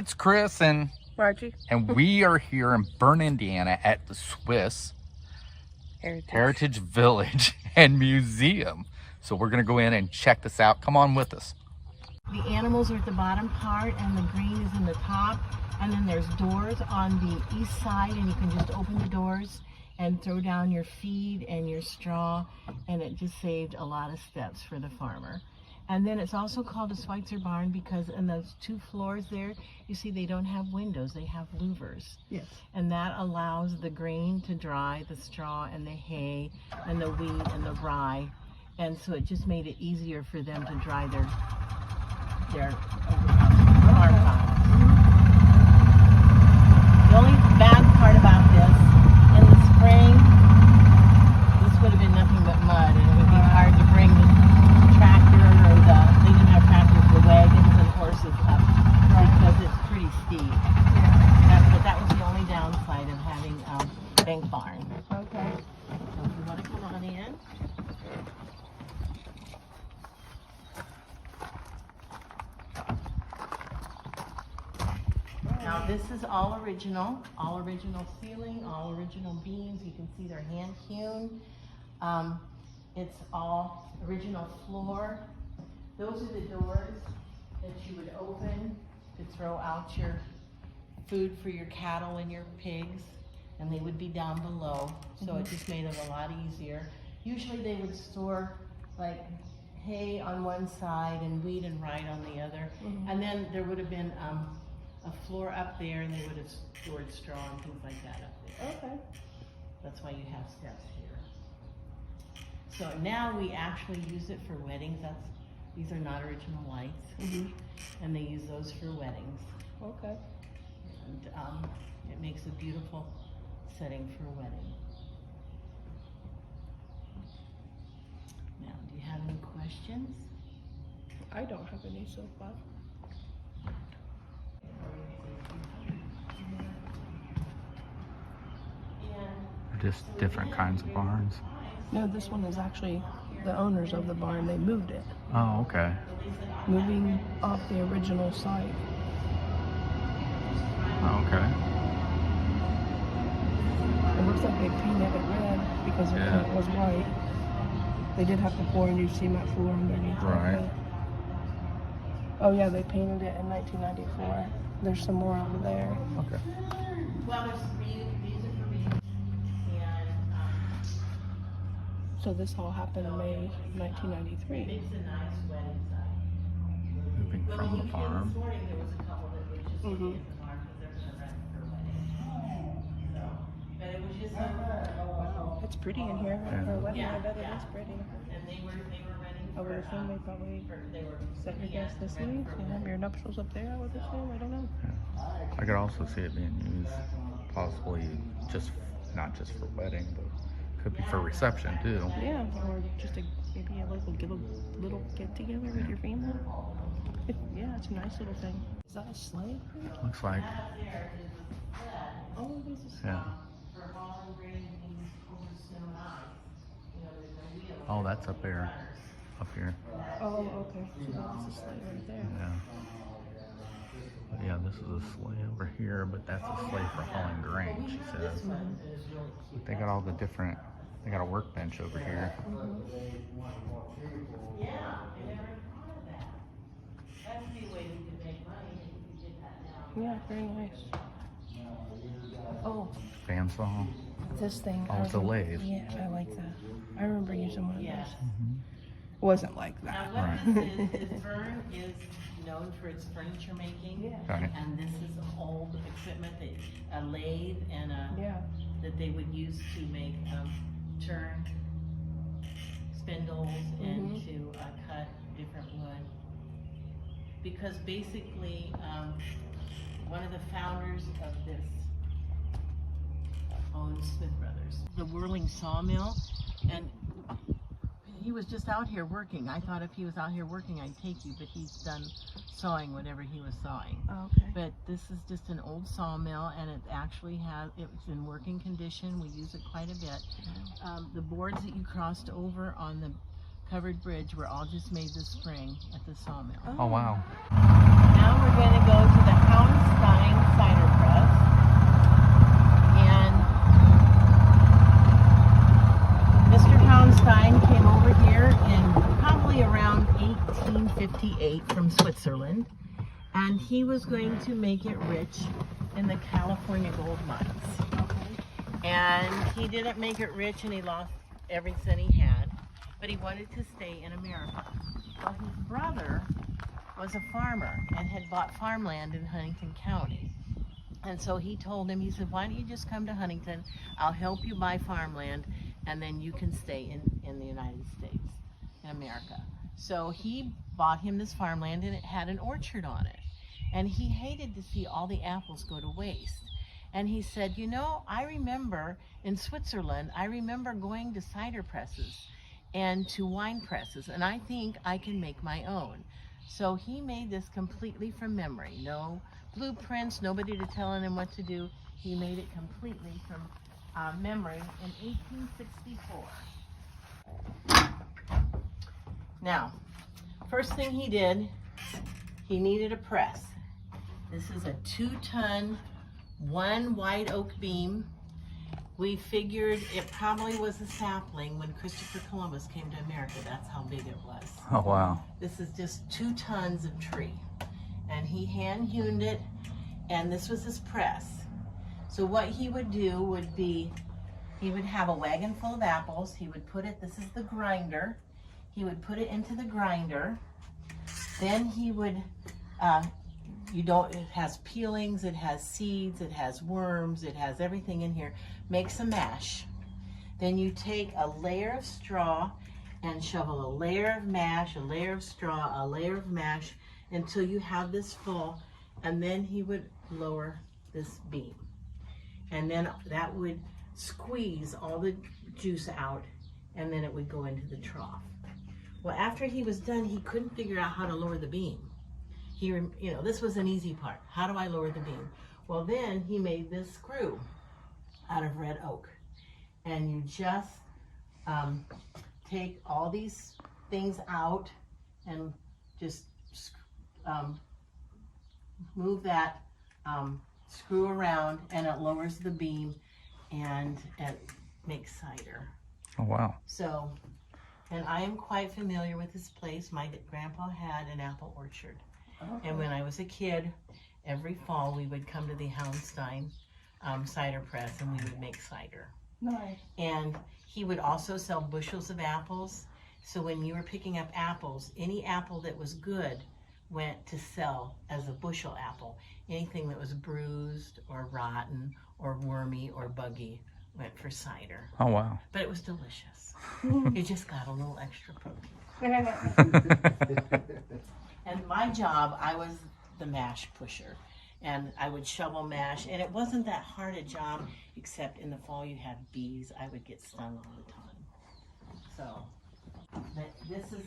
it's Chris and Margie. And we are here in Berne, Indiana at the Swiss Heritage Village and Museum. So we're going to go in and check this out. Come on with us. The animals are at the bottom part and the green is in the top. And then there's doors on the east side and you can just open the doors and throw down your feed and your straw, and it just saved a lot of steps for the farmer. And then it's also called a Schweitzer barn because in those 2 floors there, you see they don't have windows, they have louvers. Yes. And that allows the grain to dry, the straw and the hay and the wheat and the rye. And so it just made it easier for them to dry their farm products. The only bad part about this, in the spring, this would have been nothing but mud, and it would be hard to bring the tractor or they didn't have tractors, the wagons and horses up because it's pretty steep. But that was the only downside of having a bank barn. Okay. So if you want to come on in. Now this is all original ceiling, all original beams. You can see they're hand hewn. It's all original floor. Those are the doors that you would open to throw out your food for your cattle and your pigs, and they would be down below. So it just made it a lot easier. Usually they would store like hay on one side and wheat and rye on the other. And then there would have been a floor up there, and they would have stored straw and things like that up there. Okay. That's why you have steps here. So now we actually use it for weddings. These are not original lights, and they use those for weddings. Okay. And it makes a beautiful setting for a wedding. Now, do you have any questions? I don't have any so far. Just different kinds of barns. No, this one is actually the owners of the barn. They moved it. Oh, okay. Moving off the original site. Oh, okay. It looks like they painted it red because the paint was white. They did have to pour a new cement floor underneath. Right. Oh yeah, they painted it in 1994. There's some more over there. Okay. Well, these are for me. So this all happened in May 1993. It's a nice wedding site. Moving from the farm. This morning there was a couple that were just looking at the farm because they're going to rent for a wedding. So, but it was just Wow, it's pretty in here. For a wedding, I bet it is pretty. and they were renting I would assume they probably set your guests this way. You have your nuptials up there, I would assume. I don't know. Yeah. I could also see it being used possibly not just for wedding, but could be for reception too. Yeah, or just maybe a little get together with your family. Yeah, it's a nice little thing. Is that a sleigh? Looks like. Oh, this is. Yeah. Oh, that's up there. Up here. Oh, okay. So that's a sleigh right there. Yeah. But yeah, this is a sleigh over here, but that's a sleigh for hauling grain, she says. But they got all the different, they got a workbench over here. Yeah, I never thought of that. That'd be a way we could make money if we did that now. Yeah, very nice. Oh, Bandsaw. this thing. Oh, it's a lathe. Yeah, I like that. I remember using one of Yes. those. Wasn't like Now that. what this is Berne is known for its furniture making. Right. And this is old equipment, a lathe and Yeah. that they would use to make turn spindles and to cut different wood. Because basically, one of the founders of this owns Smith Brothers, the whirling sawmill, and he was just out here working. I thought if he was out here working, I'd take you, but he's done sawing whatever he was sawing. Okay. But this is just an old sawmill, and it actually it's in working condition. We use it quite a bit. The boards that you crossed over on the covered bridge were all just made this spring at the sawmill. Oh, wow. Now we're going to go to the Houndstein cider press. And Mr. Houndstein came over here in probably around 1858 from Switzerland. And he was going to make it rich in the California gold mines. And he didn't make it rich, and he lost everything he had. But he wanted to stay in America. Well, his brother was a farmer and had bought farmland in Huntington County. And so he told him, he said, why don't you just come to Huntington? I'll help you buy farmland, and then you can stay in the United States, in America. So he bought him this farmland, and it had an orchard on it. And he hated to see all the apples go to waste. And he said, you know, I remember in Switzerland, I remember going to cider presses and to wine presses, and I think I can make my own. So he made this completely from memory. No blueprints, nobody to tell him what to do. He made it completely from memory in 1864. Now, first thing he did, he needed a press. This is a 2-ton, 1 white oak beam. We figured it probably was a sapling when Christopher Columbus came to America. That's how big it was. Oh, wow. This is just 2 tons of tree. And he hand-hewn it, and this was his press. So what he would do would be, he would have a wagon full of apples. He would put it, this is the grinder. He would put it into the grinder. Then he would, it has peelings, it has seeds, it has worms, it has everything in here. Makes a mash. Then you take a layer of straw and shovel a layer of mash, a layer of straw, a layer of mash, until you have this full, and then he would lower this beam. And then that would squeeze all the juice out, and then it would go into the trough. Well, after he was done, he couldn't figure out how to lower the beam. This was an easy part. How do I lower the beam? Well, then he made this screw out of red oak. And you just take all these things out and just move that screw around, and it lowers the beam, and it makes cider. Oh, wow. So, and I am quite familiar with this place. My grandpa had an apple orchard. Okay. And when I was a kid, every fall we would come to the Houndstein cider press, and we would make cider. Nice. And he would also sell bushels of apples. So when you were picking up apples, any apple that was good went to sell as a bushel apple. Anything that was bruised or rotten or wormy or buggy went for cider. Oh, wow. But it was delicious. It just got a little extra protein. And my job, I was the mash pusher. And I would shovel mash, and it wasn't that hard a job, except in the fall you had bees. I would get stung all the time. So, this is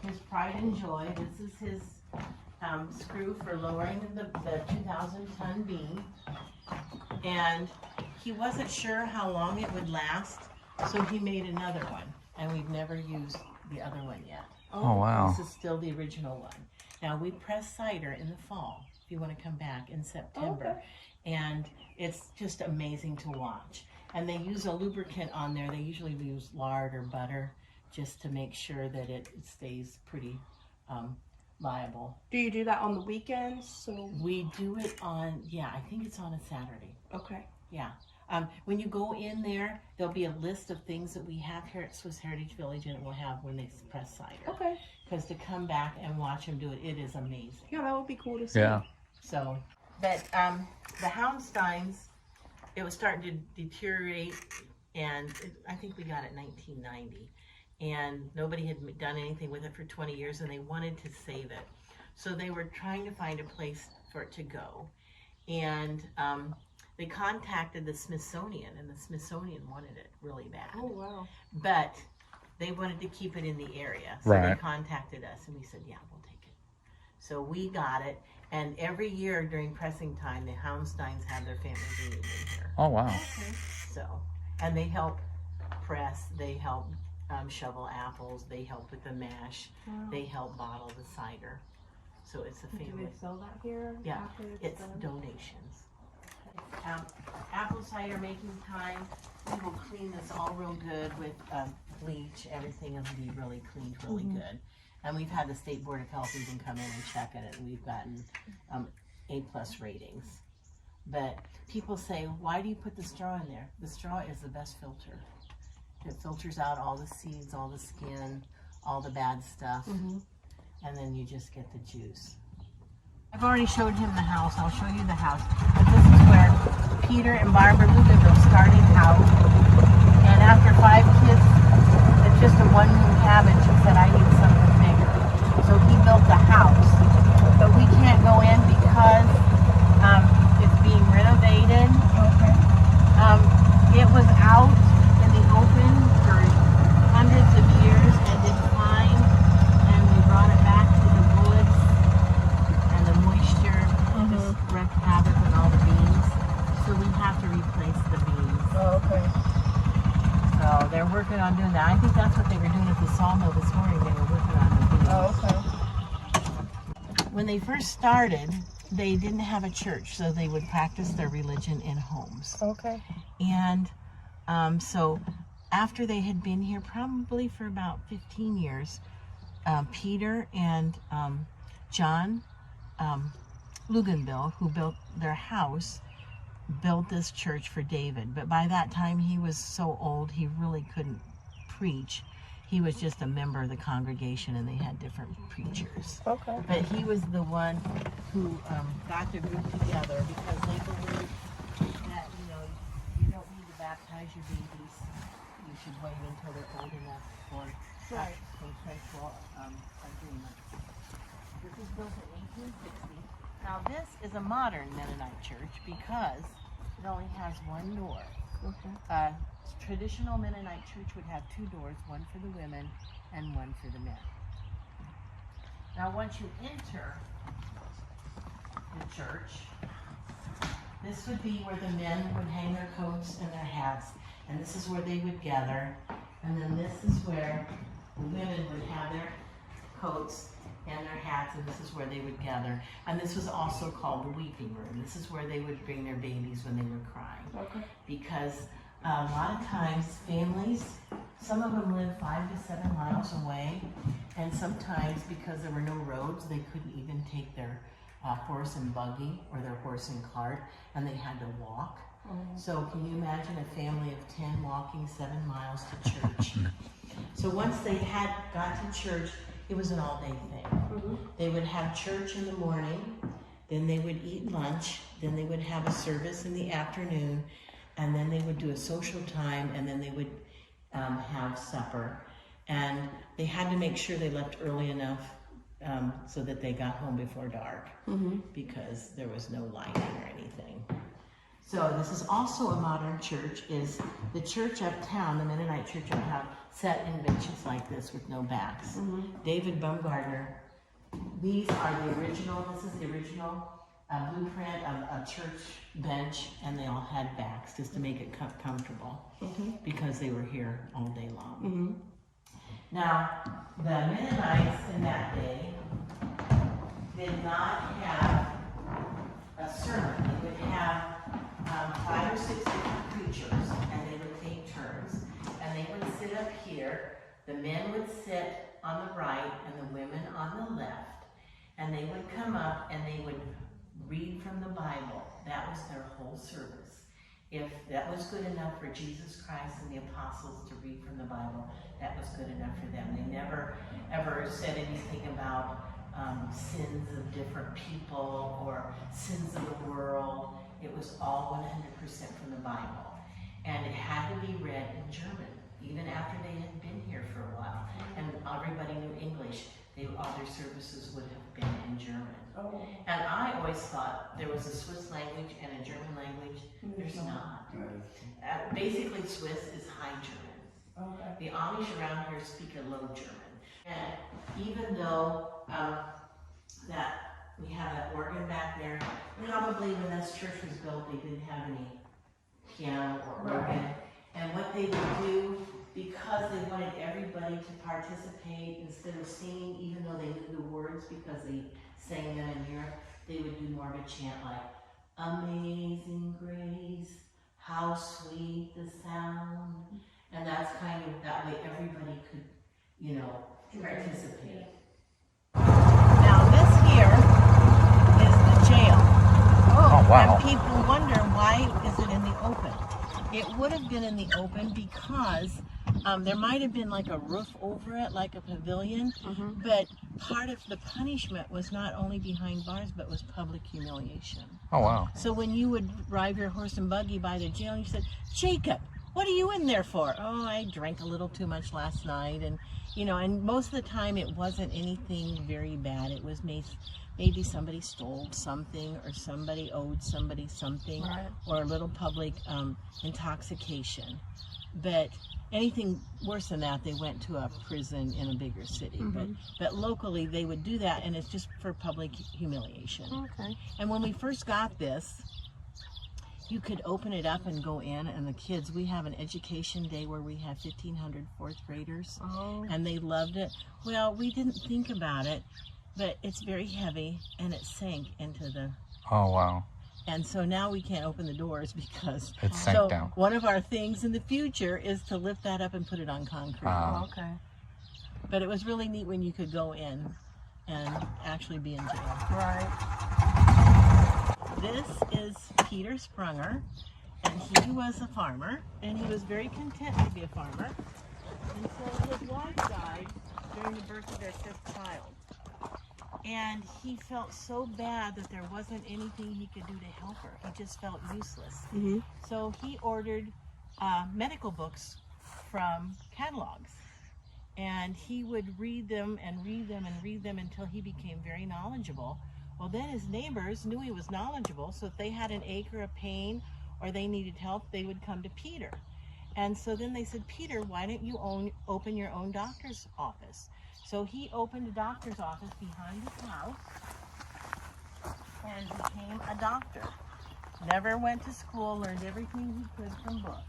his pride and joy. This is his screw for lowering the 2,000-ton beam. And he wasn't sure how long it would last, so he made another one. And we've never used the other one yet. Oh, wow. This is still the original one. Now, we press cider in the fall, if you want to come back in September. Okay. And it's just amazing to watch. And they use a lubricant on there. They usually use lard or butter just to make sure that it stays pretty liable. Do you do that on the weekends? So We do it on, I think it's on a Saturday. okay. Yeah. When you go in there, there'll be a list of things that we have here at Swiss Heritage Village, and it will have when they press cider. Okay. Because to come back and watch them do it, it is amazing. Yeah, that would be cool to see. Yeah. So, but the Houndsteins, it was starting to deteriorate, and I think we got it in 1990. And nobody had done anything with it for 20 years, and they wanted to save it. So they were trying to find a place for it to go. And they contacted the Smithsonian, and the Smithsonian wanted it really bad. Oh, wow. But they wanted to keep it in the area. So Right. they contacted us, and we said, yeah, we'll take it. So we got it, and every year during pressing time, the Houndsteins have their family reunion here. Oh, wow. Okay. So, and they help press, they help shovel apples. They help with the mash. Wow. They help bottle the cider. So it's a Do family. they sell that here? Yeah, after it's done? donations. Apple cider making time. We will clean this all real good with bleach. Everything will be really cleaned really good. And we've had the State Board of Health even come in and check it, and we've gotten A+ ratings. But people say, why do you put the straw in there? The straw is the best filter. It filters out all the seeds, all the skin, all the bad stuff, and then you just get the juice. I've already showed him the house. I'll show you the house. But this is where Peter and Barbara Luganville started out. And after 5 kids, it's just a one-room cabin. She said, I need something bigger. So he built the house. But we can't go in because it's being renovated. Okay. It was out in the open for hundreds of years and did fine. And we brought it back to the woods. And the moisture just wreaked havoc on all the beams. So we have to replace the beams. Oh, okay. So they're working on doing that. I think that's what they were doing at the sawmill this morning. They were working on the beams. Oh, okay. When they first started, they didn't have a church, so they would practice their religion in homes. Okay. And so after they had been here probably for about 15 years, Peter and John Luganville, who built their house, built this church for David. But by that time he was so old he really couldn't preach. He was just a member of the congregation, and they had different preachers. Okay. But he was the one who got the group together because they believed that, you don't need to baptize your babies. You should wait until they're old enough for consensual agreement. This was built in 1860. Now this is a modern Mennonite church because it only has one door. Okay. Traditional Mennonite church would have 2 doors, one for the women and one for the men. Now once you enter the church, this would be where the men would hang their coats and their hats, and this is where they would gather, and then this is where the women would have their coats and their hats, and this is where they would gather. And this was also called the weeping room. This is where they would bring their babies when they were crying. Okay. Because a lot of times families, some of them lived 5 to 7 miles away, and sometimes because there were no roads, they couldn't even take their horse and buggy or their horse and cart, and they had to walk. So can you imagine a family of 10 walking 7 miles to church? So once they had got to church, it was an all-day thing. They would have church in the morning, then they would eat lunch, then they would have a service in the afternoon, and then they would do a social time, and then they would have supper. And they had to make sure they left early enough so that they got home before dark, because there was no lighting or anything. So this is also a modern church, is the church uptown, the Mennonite church uptown, sat in benches like this with no backs. David Baumgartner, these are the original, this is the original blueprint of a church bench, and they all had backs just to make it comfortable because they were here all day long. Now, the Mennonites in that day did not have a sermon. They would have 5 or 6 different preachers, and they would take turns, and they would sit up here. The men would sit on the right and the women on the left, and they would come up and they would read from the Bible. That was their whole service. If that was good enough for Jesus Christ and the apostles to read from the Bible, that was good enough for them. They never ever said anything about sins of different people or sins of the world. It was all 100% from the Bible. And it had to be read in German, even after they had been here for a while. And everybody knew English. All their services would have been in German. And I always thought there was a Swiss language and a German language. There's not. Basically, Swiss is High German. The Amish around here speak a Low German. And even though that we have that organ back there, probably when this church was built, they didn't have any piano or organ. And what they would do because they wanted everybody to participate instead of singing, even though they knew the words because they sang them in Europe, they would do more of a chant like, Amazing Grace, how sweet the sound. And that's kind of, that way everybody could, you know, participate. Now this here is the jail. Oh, wow. And people wonder, why is it in the open? It would have been in the open because there might have been like a roof over it, like a pavilion, but part of the punishment was not only behind bars, but was public humiliation. Oh, wow. So when you would ride your horse and buggy by the jail, and you said, Jacob, what are you in there for? Oh, I drank a little too much last night. And, you know, and most of the time it wasn't anything very bad. It was maybe somebody stole something, or somebody owed somebody something, Right. or a little public intoxication. But anything worse than that, they went to a prison in a bigger city. But locally, they would do that, and it's just for public humiliation. Okay. And when we first got this, you could open it up and go in, and the kids, we have an education day where we have 1,500 fourth graders, and they loved it. Well, we didn't think about it, but it's very heavy, and it sank into the... Oh, wow. And so now we can't open the doors because... It sank down. One of our things in the future is to lift that up and put it on concrete. Okay. But it was really neat when you could go in and actually be in jail. Right. This is Peter Sprunger, and he was a farmer, and he was very content to be a farmer until his wife died during the birth of their 5th child. And he felt so bad that there wasn't anything he could do to help her. He just felt useless. So he ordered medical books from catalogs. And he would read them and read them and read them until he became very knowledgeable. Well, then his neighbors knew he was knowledgeable, so if they had an ache or a pain or they needed help, they would come to Peter. And so then they said, Peter, why don't you open your own doctor's office? So he opened a doctor's office behind his house and became a doctor. Never went to school, learned everything he could from books.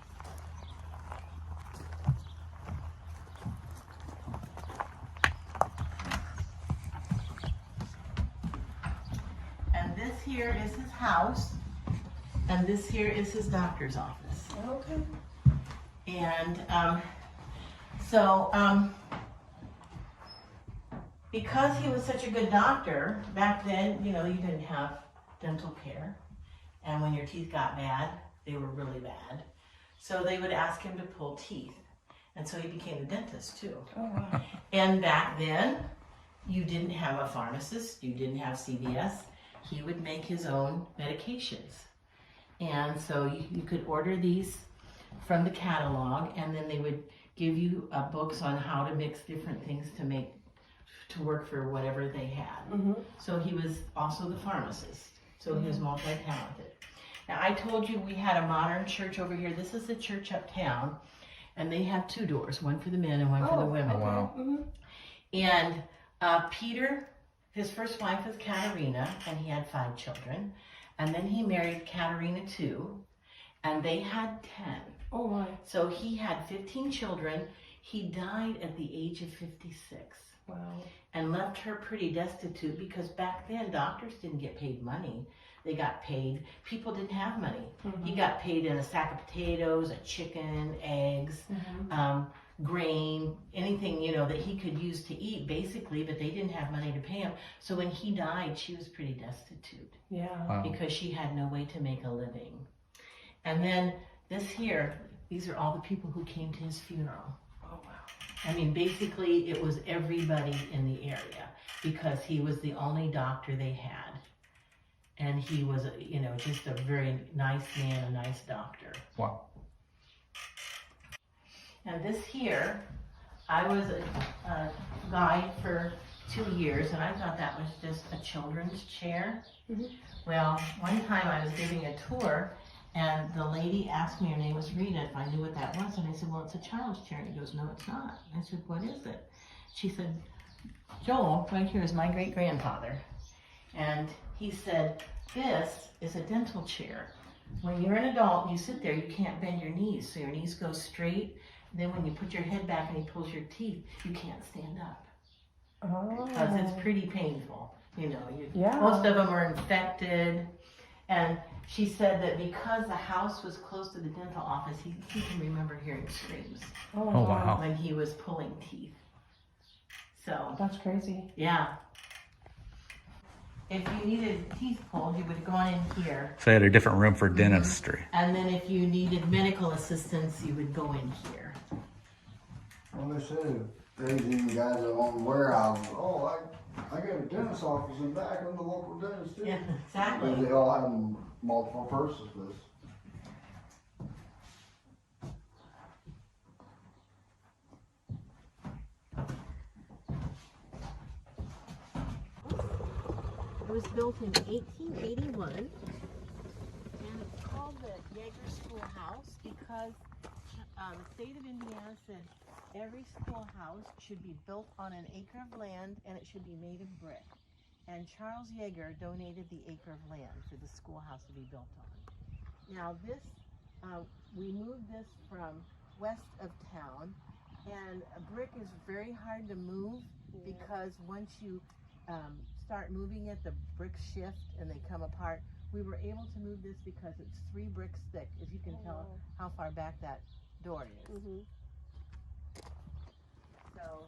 And this here is his house, and this here is his doctor's office. Okay. And because he was such a good doctor, back then, you know, you didn't have dental care. And when your teeth got bad, they were really bad. So they would ask him to pull teeth. And so he became a dentist too. Oh, wow. And back then, you didn't have a pharmacist, you didn't have CVS. He would make his own medications. And so you could order these from the catalog, and then they would give you books on how to mix different things to work for whatever they had. So he was also the pharmacist. So he was multi-talented. Now I told you we had a modern church over here. This is the church uptown, and they have 2 doors, one for the men and one for the women. Oh, wow. And Peter, his first wife was Katerina, and he had 5 children. And then he married Katerina too, and they had 10. Oh, my. So he had 15 children. He died at the age of 56. Wow. And left her pretty destitute because back then doctors didn't get paid money. They got paid, people didn't have money. He got paid in a sack of potatoes, a chicken, eggs, grain, anything, you know, that he could use to eat basically, but they didn't have money to pay him. So when he died, she was pretty destitute. Yeah. Wow. Because she had no way to make a living. And then this here, these are all the people who came to his funeral. Oh, wow. I mean, basically it was everybody in the area because he was the only doctor they had. And he was, you know, just a very nice man, a nice doctor. Wow. And this here, I was a guide for 2 years, and I thought that was just a children's chair. Well, one time I was giving a tour, and the lady asked me, her name was Rita, if I knew what that was, and I said, well, it's a child's chair. And he goes, no, it's not. I said, what is it? She said, Joel, right here is my great-grandfather. And he said, this is a dental chair. When you're an adult, you sit there, you can't bend your knees, so your knees go straight. Then when you put your head back and he pulls your teeth, you can't stand up. Oh. Because it's pretty painful. You know, Yeah. most of them are infected. And she said that because the house was close to the dental office, he can remember hearing screams Oh, wow. when he was pulling teeth. So, That's crazy. yeah. If you needed teeth pulled, you would have gone in here. So they had a different room for dentistry. And then if you needed medical assistance, you would go in here. Well, they said there's even guys that own warehouses. Oh, I got a dentist office in back. I'm the local dentist too. Yeah, But exactly. they all have multiple purposes. It was built in 1881, and it's called the Yeager Schoolhouse because the state of Indiana said every schoolhouse should be built on an acre of land and it should be made of brick. And Charles Yeager donated the acre of land for the schoolhouse to be built on. Now this, we moved this from west of town, and a brick is very hard to move because once you start moving it, the bricks shift and they come apart. We were able to move this because it's 3 bricks thick, as you can tell how far back that door is. So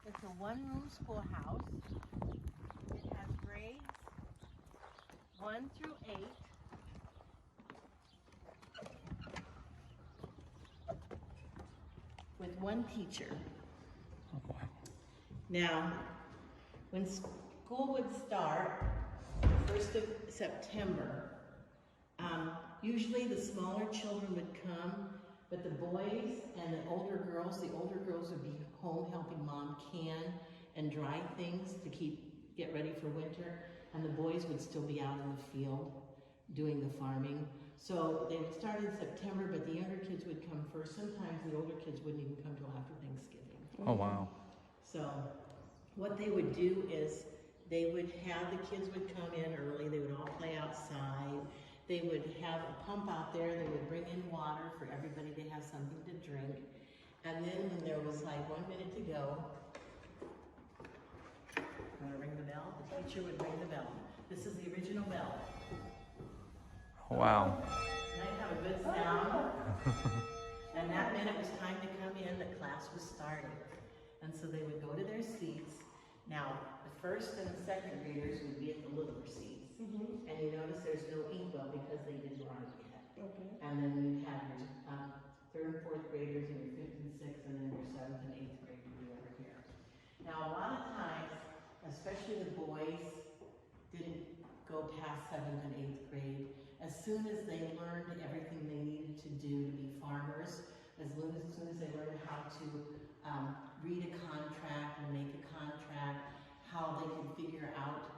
it's a 1-room schoolhouse. It has grades 1 through 8. With 1 teacher. Oh, wow. Now, when school would start, the 1st of September, usually the smaller children would come, but the boys and the older girls would be home helping mom can and dry things to get ready for winter, and the boys would still be out in the field doing the farming. So they would start in September, but the younger kids would come first. Sometimes the older kids wouldn't even come till after Thanksgiving. Oh, wow. So what they would do is they would have the kids would come in early. They would all play outside. They would have a pump out there. They would bring in water for everybody to have something to drink. And then when there was like 1 minute to go, I'm gonna ring the bell. The teacher would ring the bell. This is the original bell. Oh, wow. And I have a good sound. And that meant it was time to come in, the class was starting. And so they would go to their seats. Now, the 1st and the 2nd graders would be at the littler seats. And you notice there's no inkwell because they didn't run it yet. And then you have your 3rd and 4th graders and your 5th and 6th, and then your 7th and 8th grade would be over here. Now, a lot of times, especially the boys, didn't go past 7th and 8th grade. As soon as they learned everything they needed to do to be farmers, as soon as they learned how to read a contract and make a contract, how they could figure out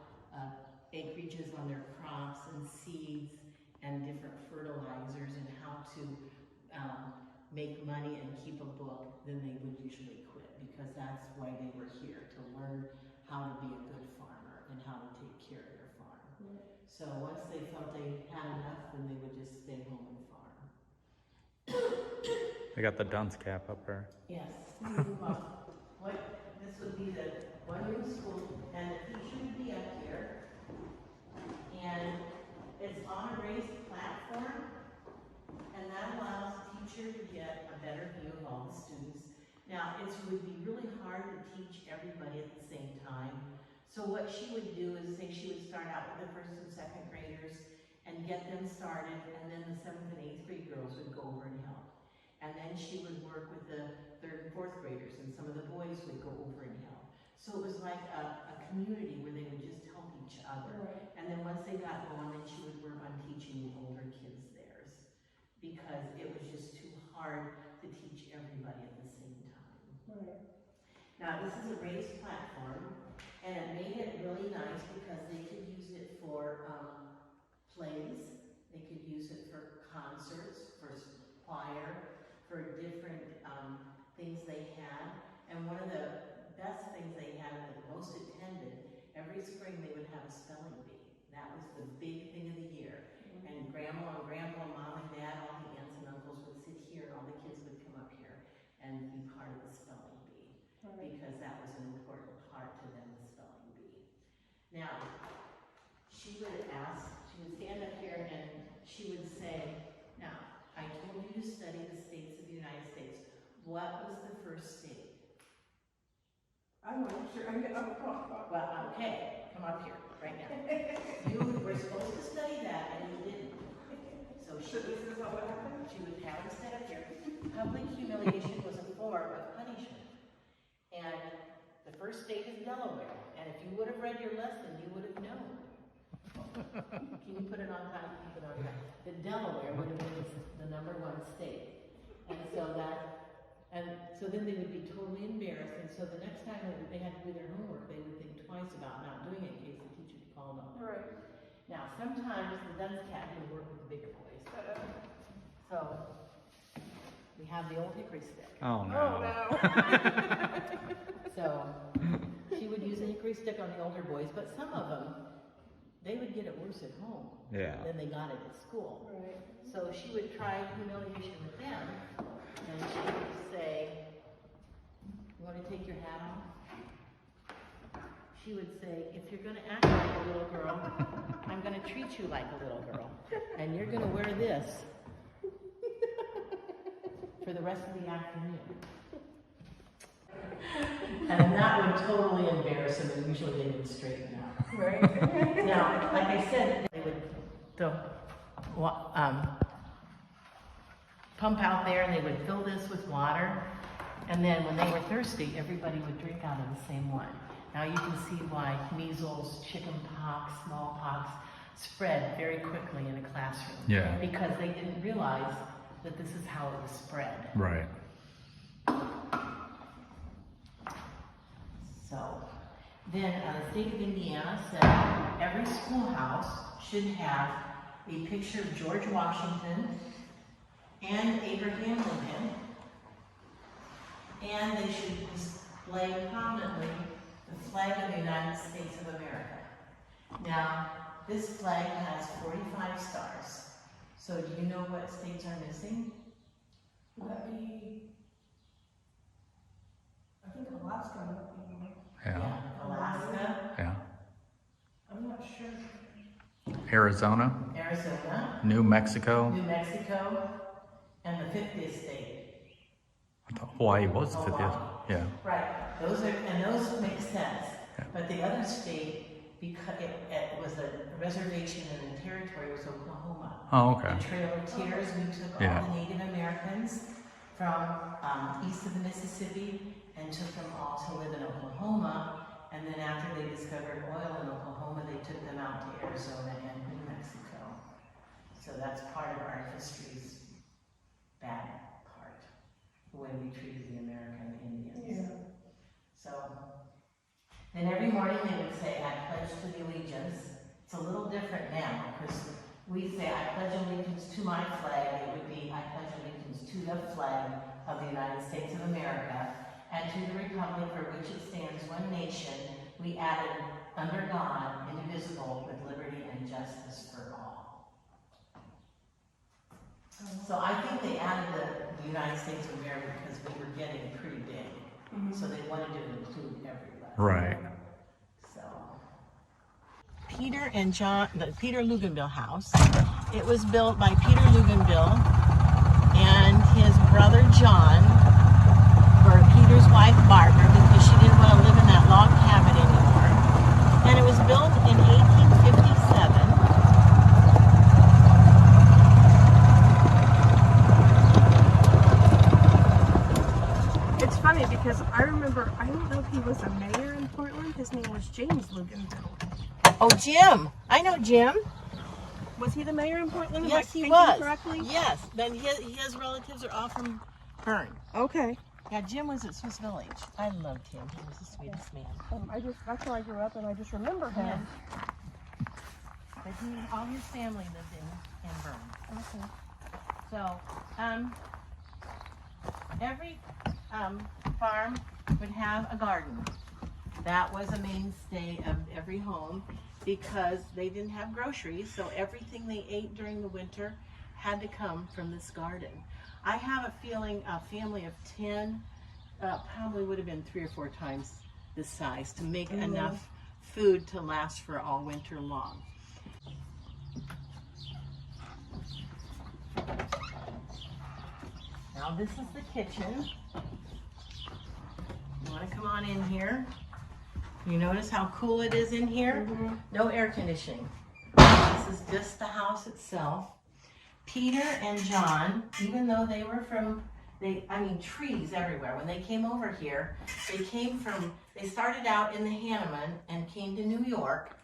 acreages on their crops and seeds and different fertilizers and how to make money and keep a book, then they would usually quit because that's why they were here, to learn how to be a good farmer and how to take care of their farm. So once they felt they had enough, then they would just stay home and farm. They got the dunce cap up there. Yes. This would be the 1-room school, and the teacher would be up here. And it's on a raised platform, and that allows the teacher to get a better view of all the students. Now, it would be really hard to teach everybody at the same time. So what she would do is say she would start out with the 1st and 2nd graders and get them started, and then the 7th and 8th grade girls would go over and help. And then she would work with the 3rd and 4th graders, and some of the boys would go over and help. So it was like a community where they would just help each other. And then once they got going, then she would work on teaching the older kids theirs, because it was just too hard to teach everybody at the same time. Now, this is a raised platform, and it made it really nice because they could use it for plays, they could use it for concerts, for choir, for different things they had. And one of the best things they had, the most attended, every spring they would have a spelling bee. That was the big thing of the year. And grandma and grandpa, mom and dad, all the aunts and uncles would sit here, and all the kids would come up here. because that was an important part to them, the spelling bee. Now, she would stand up here and she would say, now, I told you to study the states of the United States. What was the first state? I'm not sure. Well, okay, come up here right now. You were supposed to study that and you didn't. So she would have him stand up here. Public humiliation was a form of punishment. And the first state is Delaware. And if you would have read your lesson, you would have known. Can you put it on time? Keep it on time. That Delaware would have been the #1 state. And so then they would be totally embarrassed. And so the next time they had to do their homework, they would think twice about not doing it in case the teacher called them. Right. Now, sometimes the Dunce cat would work with the bigger boys. So we have the old hickory stick. Oh no. Oh no. So she would use a hickory stick on the older boys, but some of them, they would get it worse at home Yeah. than they got it at school. Right. So she would try humiliation with them, and she would say, "You want to take your hat off?" She would say, "If you're going to act like a little girl, I'm going to treat you like a little girl, and you're going to wear this for the rest of the afternoon." And that would totally embarrass them, and usually they would straighten out. Right. Now, like I said, they would pump out there and they would fill this with water. And then when they were thirsty, everybody would drink out of the same one. Now you can see why measles, chicken pox, smallpox spread very quickly in a classroom. Yeah. Because they didn't realize that this is how it was spread. Right. So then the state of Indiana said every schoolhouse should have a picture of George Washington and Abraham Lincoln, and they should display prominently the flag of the United States of America. Now, this flag has 45 stars. So do you know what states are missing? Would that be? I think Alaska might be one. Yeah. Alaska, Yeah. I'm not sure. Arizona, Arizona, New Mexico. New Mexico, and the 50th state. I thought Hawaii was the 50th. Hawaii. Yeah. Right, those make sense. Yeah. But the other state, because it was a reservation and the territory was Oklahoma. Oh, okay. The Trail of Tears, we took Yeah. all the Native Americans from east of the Mississippi and took them all to live in Oklahoma. And then after they discovered oil in Oklahoma, they took them out to Arizona and New Mexico. So that's part of our history's bad part, the way we treated the American Indians. Yeah. So, then every morning they would say, "I pledge to the allegiance." It's a little different now, because we say, "I pledge allegiance to my flag." It would be, "I pledge allegiance to the flag of the United States of America and to the republic for which it stands, one nation." We added, "under God, indivisible, with liberty and justice for all." So I think they added the United States of America because we were getting pretty big. So they wanted to include everybody. Right. So Peter and John, the Peter Luganville house. It was built by Peter Luganville and his brother John for Peter's wife Barbara, because she didn't want to live in that log cabin anymore. And it was built in 1857. It's funny because I remember, I don't know if he was a mayor in Portland. His name was James Luganville. Oh, Jim. I know Jim. Was he the mayor in Portland? Yes, Am I he thinking was. correctly? Yes. Then his relatives are all from Berne. Okay. Yeah, Jim was at Swiss Village. I loved him. He was the sweetest man. That's where I grew up, and I just remember him. Yeah. But all his family lived in Berne. Okay. So, every farm would have a garden. That was a mainstay of every home because they didn't have groceries, so everything they ate during the winter had to come from this garden. I have a family of 10 probably would have been 3 or 4 times this size to make enough food to last for all winter long. Now this is the kitchen. You want to come on in here? You notice how cool it is in here? No air conditioning. This is just the house itself. Peter and John, even though they were from, trees everywhere. When they came over here, they started out in the Hanneman and came to New York.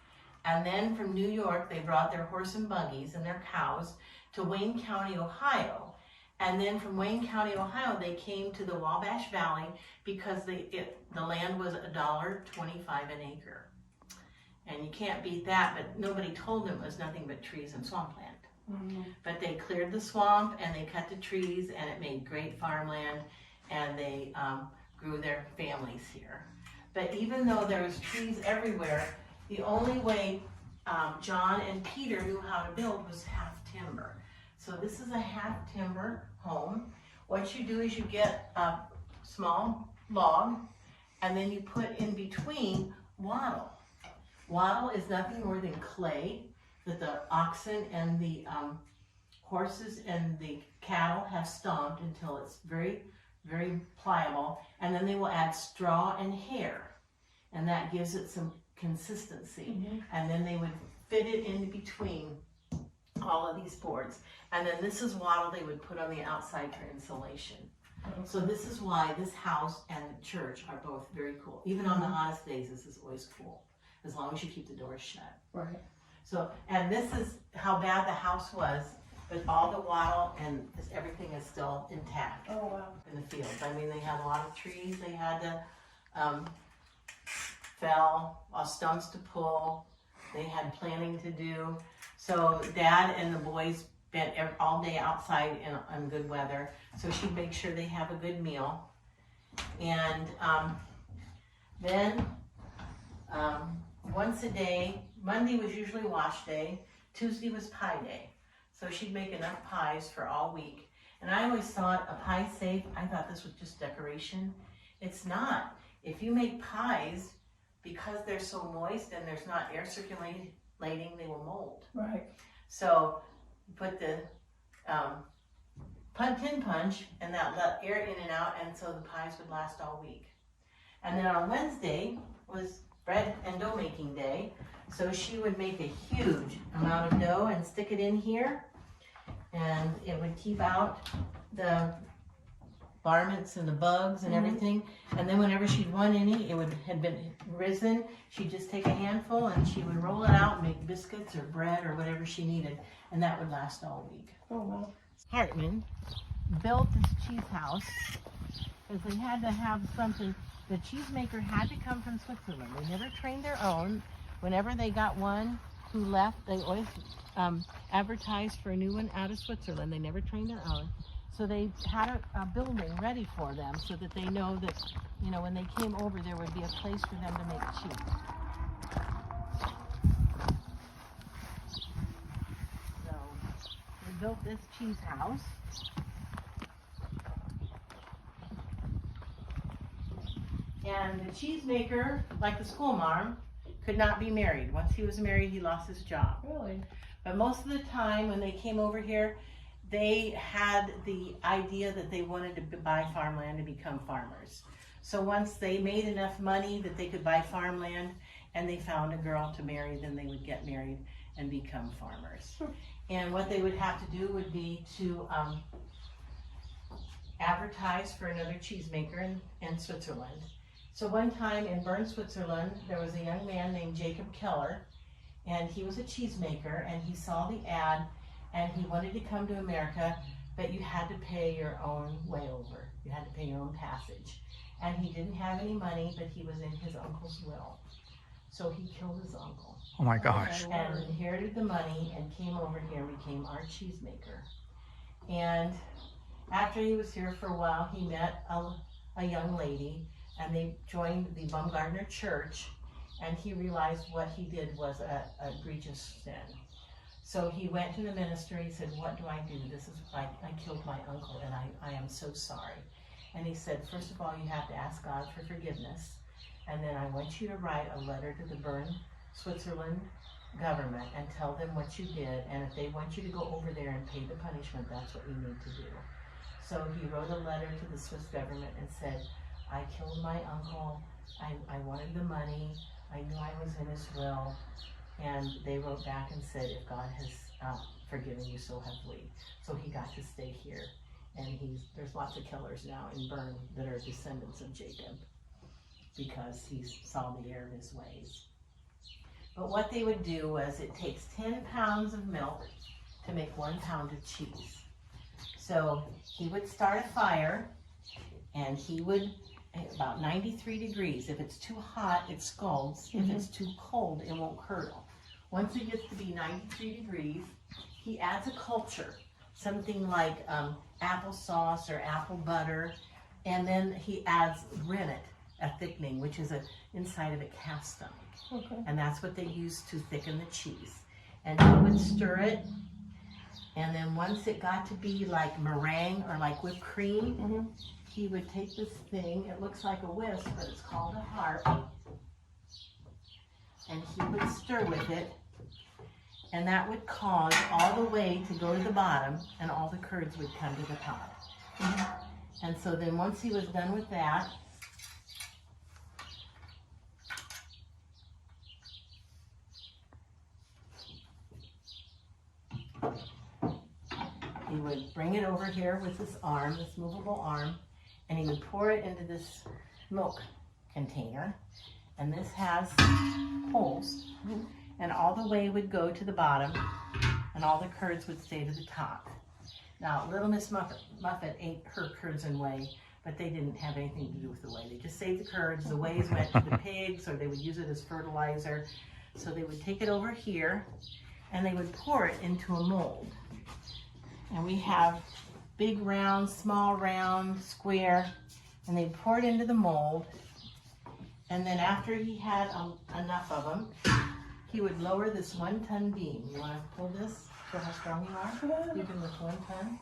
And then from New York, they brought their horse and buggies and their cows to Wayne County, Ohio. And then from Wayne County, Ohio, they came to the Wabash Valley because the land was $1.25 an acre. And you can't beat that, but nobody told them it was nothing but trees and swampland. But they cleared the swamp and they cut the trees and it made great farmland and they grew their families here. But even though there was trees everywhere, the only way John and Peter knew how to build was half timber. So this is a half timber home. What you do is you get a small log and then you put in between wattle. Wattle is nothing more than clay that the oxen and the horses and the cattle have stomped until it's very, very pliable. And then they will add straw and hair, and that gives it some consistency. And then they would fit it in between all of these boards. And then this is wattle they would put on the outside for insulation. So this is why this house and the church are both very cool. Even on the hottest days, this is always cool, as long as you keep the doors shut. Right. So, and this is how bad the house was, but all the wattle and everything is still intact. Oh, wow. In the fields. I mean, they had a lot of trees they had to fell, stumps to pull. They had planting to do. So Dad and the boys spent all day outside in good weather. So she'd make sure they have a good meal. And then once a day, Monday was usually wash day, Tuesday was pie day. So she'd make enough pies for all week. And I always thought a pie safe, I thought this was just decoration. It's not. If you make pies, because they're so moist and there's not air circulating, they will mold. Right. So you put the pin punch and that let air in and out, and so the pies would last all week. And then on Wednesday was bread and dough making day. So she would make a huge amount of dough and stick it in here, and it would keep out the varmints and the bugs and everything. And then whenever she'd won any, had been risen, she'd just take a handful and she would roll it out and make biscuits or bread or whatever she needed, and that would last all week. Oh, wow. Hartman built this cheese house because they had to have something. The cheesemaker had to come from Switzerland. They never trained their own. Whenever they got one who left, they always advertised for a new one out of Switzerland. They never trained their own. So they had a building ready for them so that they know that, you know, when they came over, there would be a place for them to make cheese. So they built this cheese house. And the cheesemaker, like the schoolmarm, could not be married. Once he was married, he lost his job. Really? But most of the time when they came over here, they had the idea that they wanted to buy farmland and become farmers. So once they made enough money that they could buy farmland and they found a girl to marry, then they would get married and become farmers. And what they would have to do would be to advertise for another cheesemaker in Switzerland. So one time in Berne, Switzerland, there was a young man named Jacob Keller, and he was a cheesemaker, and he saw the ad, and he wanted to come to America, but you had to pay your own way over. You had to pay your own passage. And he didn't have any money, but he was in his uncle's will. So he killed his uncle. Oh my gosh. And inherited the money and came over here and became our cheesemaker. And after he was here for a while, he met a young lady, and they joined the Baumgartner Church, and he realized what he did was an egregious sin. So he went to the minister. He said, "What do I do? This is I killed my uncle, and I am so sorry." And he said, first of all, you have to ask God for forgiveness. And then I want you to write a letter to the Berne, Switzerland government and tell them what you did. And if they want you to go over there and pay the punishment, that's what you need to do. So he wrote a letter to the Swiss government and said, I killed my uncle. I wanted the money. I knew I was in his will. And they wrote back and said, if God has forgiven you, so have we. So he got to stay here. And there's lots of killers now in Berne that are descendants of Jacob because he saw the error in his ways. But what they would do was it takes 10 pounds of milk to make 1 pound of cheese. So he would start a fire and he would, about 93 degrees. If it's too hot, it scalds. If it's too cold, it won't curdle. Once it gets to be 93 degrees, he adds a culture, something like applesauce or apple butter, and then he adds rennet, a thickening, which is inside of a cast stone. Okay. And that's what they use to thicken the cheese. And he would stir it, and then once it got to be like meringue or like whipped cream, he would take this thing, it looks like a whisk, but it's called a harp, and he would stir with it, and that would cause all the whey to go to the bottom, and all the curds would come to the top. And so then once he was done with that, he would bring it over here with this arm, this movable arm, and he would pour it into this milk container. And this has holes. And all the whey would go to the bottom, and all the curds would stay to the top. Now, Little Miss Muffet ate her curds and whey, but they didn't have anything to do with the whey. They just saved the curds. The wheys went to the pigs, or they would use it as fertilizer. So they would take it over here, and they would pour it into a mold. And we have big round, small round, square, and they'd pour it into the mold. And then after he had enough of them, he would lower this 1 ton beam. You want to pull this, show how strong you are? You can lift 1 ton.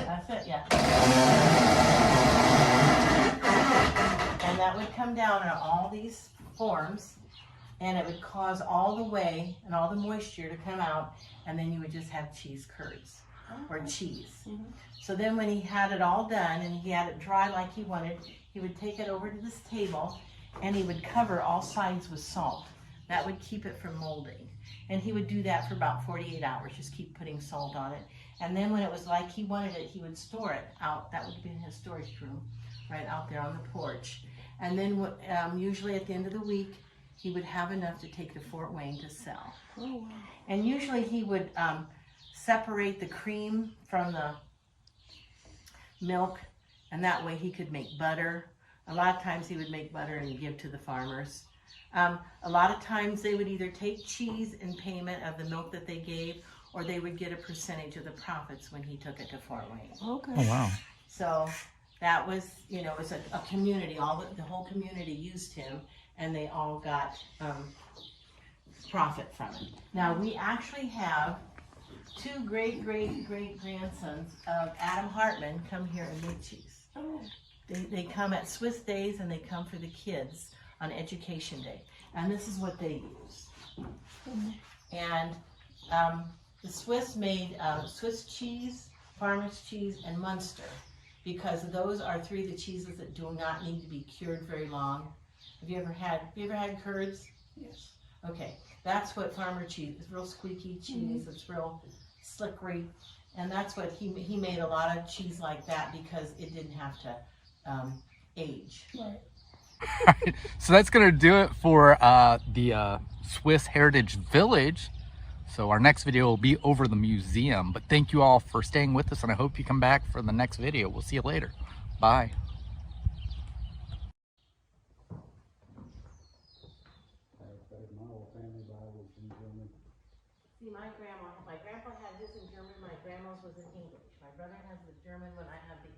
That's it, yeah. And that would come down in all these forms, and it would cause all the whey and all the moisture to come out, and then you would just have cheese curds or cheese. So then when he had it all done and he had it dry like he wanted, he would take it over to this table and he would cover all sides with salt. That would keep it from molding. And he would do that for about 48 hours, just keep putting salt on it. And then when it was like he wanted it, he would store it out. That would be in his storage room, right out there on the porch. And then usually at the end of the week, he would have enough to take to Fort Wayne to sell. Oh, wow. And usually he would separate the cream from the milk, and that way he could make butter. A lot of times he would make butter and give to the farmers. A lot of times they would either take cheese in payment of the milk that they gave, or they would get a percentage of the profits when he took it to Fort Wayne. Okay. Oh, wow. So that was, it was a community. The whole community used him, and they all got profit from it. Now we actually have 2 great-great-great-grandsons of Adam Hartman come here and make cheese. Oh. They come at Swiss Days, and they come for the kids on Education Day. And this is what they use. And the Swiss made Swiss cheese, farmer's cheese, and Munster, because those are 3 of the cheeses that do not need to be cured very long. Have you ever had curds? Yes. Okay, that's what farmer cheese is. Real squeaky cheese. It's real slickery, and that's what he made a lot of cheese like that because it didn't have to age. Right. So that's going to do it for the Swiss Heritage Village. So our next video will be over the museum. But thank you all for staying with us, and I hope you come back for the next video. We'll see you later. Bye. See, my grandpa had his in German, my grandma's was in English. My brother has the German when I have the